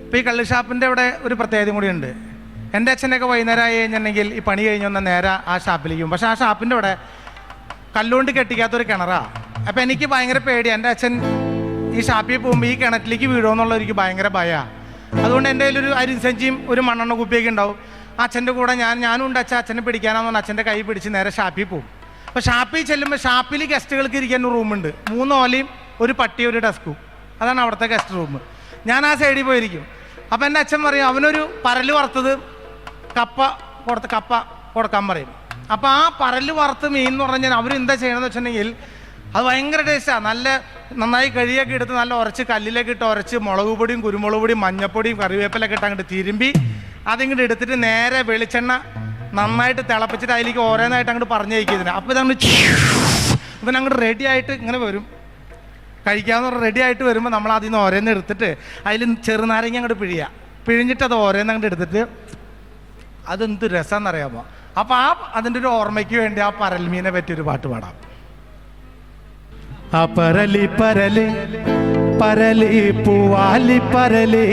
ഇപ്പോൾ ഈ കള്ളുഷാപ്പിൻ്റെ അവിടെ ഒരു പ്രത്യേകത കൂടിയുണ്ട്. എൻ്റെ അച്ഛനൊക്കെ വൈകുന്നേരം ആയി കഴിഞ്ഞിട്ടുണ്ടെങ്കിൽ ഈ പണി കഴിഞ്ഞ് വന്ന നേരെ ആ ഷാപ്പിലേക്ക് പോകും. പക്ഷേ ആ ഷാപ്പിൻ്റെ അവിടെ കല്ലുകൊണ്ട് കെട്ടിക്കാത്തൊരു കിണറാണ്. അപ്പോൾ എനിക്ക് ഭയങ്കര പേടിയാണ്, എൻ്റെ അച്ഛൻ ഈ ഷാപ്പിൽ പോകുമ്പോൾ ഈ കിണറ്റിലേക്ക് വീഴുമെന്നുള്ള എനിക്ക് ഭയങ്കര ഭയമാണ്. അതുകൊണ്ട് എൻ്റെ കയ്യിലൊരു അരിസഞ്ചിയും ഒരു മണ്ണെണ്ണ കുപ്പിയൊക്കെ ഉണ്ടാവും. അച്ഛൻ്റെ കൂടെ ഞാനും ഉണ്ട്. അച്ഛനെ പിടിക്കാനാന്ന് പറഞ്ഞാൽ അച്ഛൻ്റെ കൈ പിടിച്ച് നേരെ ഷാപ്പിൽ പോകും. അപ്പോൾ ഷാപ്പിൽ ചെല്ലുമ്പോൾ ഷാപ്പിൽ ഗസ്റ്റുകൾക്ക് ഇരിക്കാൻ ഒരു റൂമുണ്ട്. 3 ഓലയും ഒരു പട്ടി ഒരു ഡെസ്കും. അതാണ് അവിടുത്തെ ഗസ്റ്റ് റൂം. ഞാൻ ആ സൈഡിൽ പോയിരിക്കും. അപ്പോൾ എൻ്റെ അച്ഛൻ പറയും അവനൊരു പരല് വറുത്തത് കപ്പ കൊടുക്കാൻ പറയും. അപ്പോൾ ആ പരല് വറുത്ത് മീൻ എന്ന് പറഞ്ഞാൽ അവരെന്താ ചെയ്യണമെന്ന് വെച്ചിട്ടുണ്ടെങ്കിൽ അത് ഭയങ്കര ടേസ്റ്റാണ്. നന്നായി കഴിയൊക്കെ എടുത്ത് നല്ല ഉരച്ച് കല്ലിലേക്ക് ഇട്ട് ഉരച്ച് മുളക് പൊടിയും കുരുമുളക് പൊടിയും മഞ്ഞപ്പൊടിയും കറിവേപ്പിലൊക്കെ ഇട്ട് അങ്ങോട്ട് തിരുമ്പി അതിങ്ങോട്ട് എടുത്തിട്ട് നേരെ വെളിച്ചെണ്ണ നന്നായിട്ട് തിളപ്പിച്ചിട്ട് അതിലേക്ക് ഓരോന്നായിട്ട് അങ്ങോട്ട് പറഞ്ഞു കഴിക്കുന്നതിന്. അപ്പോൾ ഇവനങ്ങോട്ട് റെഡി ആയിട്ട് ഇങ്ങനെ വരും. കഴിക്കാമെന്ന് പറഞ്ഞാൽ റെഡി ആയിട്ട് വരുമ്പോൾ നമ്മൾ അതിൽ നിന്ന് ഓരോന്ന് എടുത്തിട്ട് അതിൽ ചെറുനാരങ്ങ അങ്ങോട്ട് പിഴിഞ്ഞിട്ട് അത് ഓരോന്ന് അങ്ങോട്ട് എടുത്തിട്ട് അതെന്ത് രസമെന്നറിയാമോ. അപ്പോൾ അതിൻ്റെ ഒരു ഓർമ്മയ്ക്ക് വേണ്ടി ആ പരൽമീനെ പറ്റിയൊരു പാട്ട് പാടാം. ആ പരലി പരല് പരല് പൂവാലി പരല്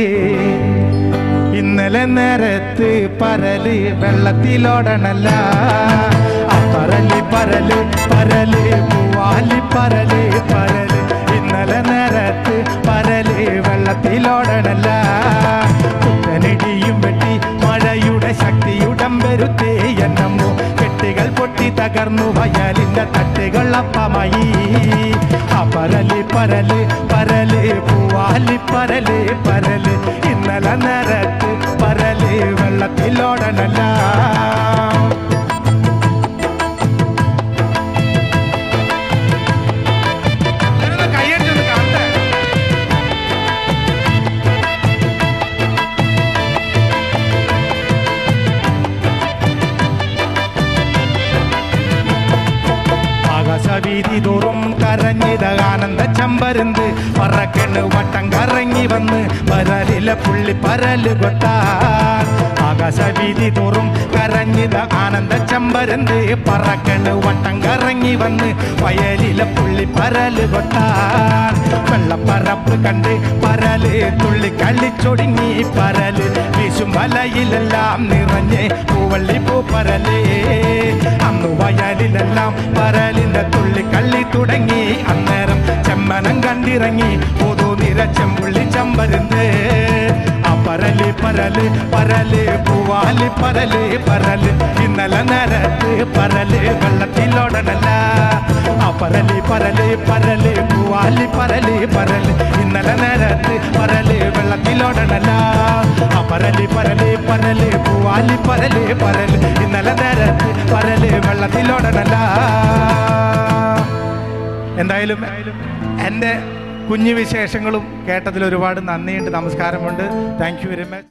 ഇന്നലെ നേരത്ത് പരല് വെള്ളത്തിലോടണല്ല. ആ പരല് പരല് പരല് പൂവാലി പരല് പരല് ഇന്നലെ നേരത്ത് പരല് വെള്ളത്തിലോടണല്ല. കുത്തനിടിയും വെട്ടി മഴയുടെ ശക്തിയുടം വരുത്തേ എന്നമ്മോ കെട്ടുകൾ പൊട്ടി തകർന്നു വയലിന്റെ തട്ടുകൾ അപ്പമായി. ആ പരല് പരല് പരല് പൂവാലി പരല് പരല് ഇന്നലെ നേരത്ത് പരല് വെള്ളത്തിലോടണല്ല. വീതി തോറും കരഞ്ഞിത ആനന്ദ ചമ്പരുന്ന് പറക്കണ് വട്ടം കറങ്ങി വന്ന് പരലിലെ പുള്ളി പരല് കൊത്താൻ. ആകാശവീതി തോറും കരഞ്ഞിത ആനന്ദ ചമ്പരുന്ന് പറക്കണ് വട്ടം കറങ്ങി വന്ന് വയലിലെ പുള്ളി പരല് കൊത്താൻ. വെള്ളപ്പറപ്പ് കണ്ട് പരല് തുള്ളി കളിച്ചൊടുങ്ങി പരല് വീശും വലയിലെല്ലാം നിറഞ്ഞ് പൂവള്ളി പൂപ്പരലേ. അന്നു വയലിലെല്ലാം പരലിന്റെ തുള്ളി കള്ളി തുടങ്ങി. അന്നേരം ചെമ്മനം കണ്ടിറങ്ങി പൊതു നിരച്ചെമ്പുള്ളി ചമ്പരുന്ന്. ആ പരല് പരല് പരല് പൂവാലി പരല് പരല് ഇന്നലെ നേരത്ത് പരല് വെള്ളത്തിലോടണല്ല. ആ പരല് പരല് പരല് പൂവാലി പരല് പരല് ഇന്നലെ നേരത്ത് പരല് വെള്ളത്തിലോടണല്ല. ആ പരല് പരല് പരല് പൂവാലി പരല് പരല് ഇന്നലെ നേരത്ത് പരല് വെള്ളത്തിലോടണല്ല. എന്തായാലും എൻ്റെ കുഞ്ഞു വിശേഷങ്ങളും കേട്ടതിൽ ഒരുപാട് നന്ദിയുണ്ട്. നമസ്കാരമുണ്ട്. Thank you very much.